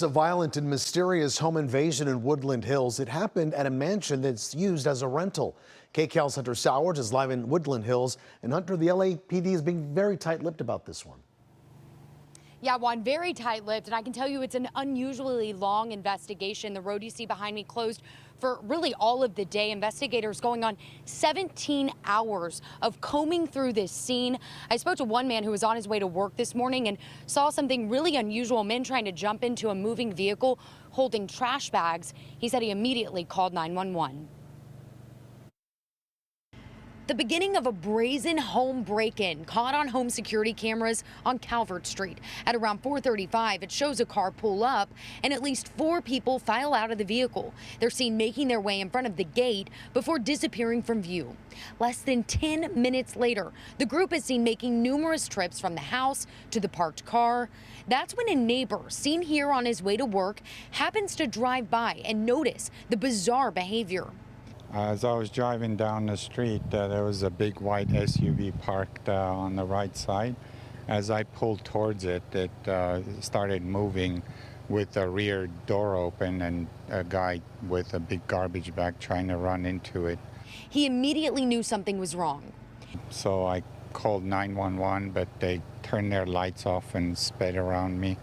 It's a violent and mysterious home invasion in Woodland Hills. It happened at a mansion that's used as a rental. KCAL's Hunter Sowards is live in Woodland Hills. And Hunter, the LAPD is being very tight-lipped about this one. Yeah, Juan, very tight-lipped, and I can tell you it's an unusually long investigation. The road you see behind me closed for really all of the day. Investigators going on 17 hours of combing through this scene. I spoke to one man who was on his way to work this morning and saw something really unusual, men trying to jump into a moving vehicle holding trash bags. He said he immediately called 911. The beginning of a brazen home break-in caught on home security cameras on Calvert Street. At around 4:35, it shows a car pull up and at least 4 people file out of the vehicle. They're seen making their way in front of the gate before disappearing from view. Less than 10 minutes later, the group is seen making numerous trips from the house to the parked car. That's when a neighbor seen here on his way to work happens to drive by and notice the bizarre behavior. As I was driving down the street, there was a big white SUV parked on the right side. As I pulled towards it, it started moving with the rear door open and a guy with a big garbage bag trying to run into it. He immediately knew something was wrong. So I called 911, but they turned their lights off and sped around me.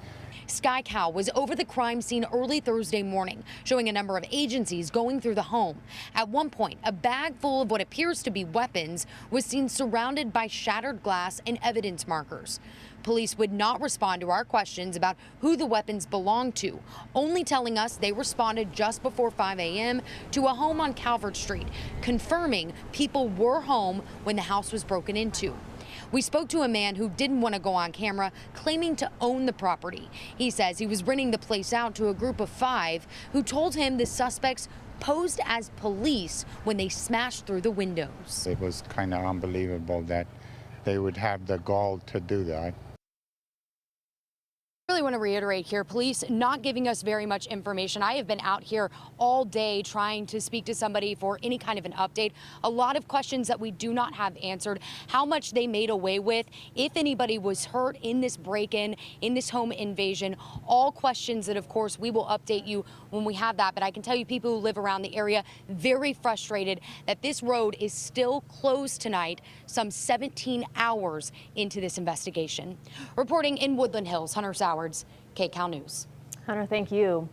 Sky Cow was over the crime scene early Thursday morning, showing a number of agencies going through the home. At one point, a bag full of what appears to be weapons was seen surrounded by shattered glass and evidence markers. Police would not respond to our questions about who the weapons belonged to, only telling us they responded just before 5 a.m. to a home on Calvert Street, confirming people were home when the house was broken into. We spoke to a man who didn't want to go on camera, claiming to own the property. He says he was renting the place out to a group of 5 who told him the suspects posed as police when they smashed through the windows. It was kind of unbelievable that they would have the gall to do that. I really want to reiterate here, police not giving us very much information. I have been out here all day trying to speak to somebody for any kind of an update. A lot of questions that we do not have answered. How much they made away with, if anybody was hurt in this break-in, in this home invasion. All questions that, of course, we will update you when we have that. But I can tell you, people who live around the area very frustrated that this road is still closed tonight, some 17 hours into this investigation. Reporting in Woodland Hills, Hunter Sowards, KCAL News. Hunter, thank you.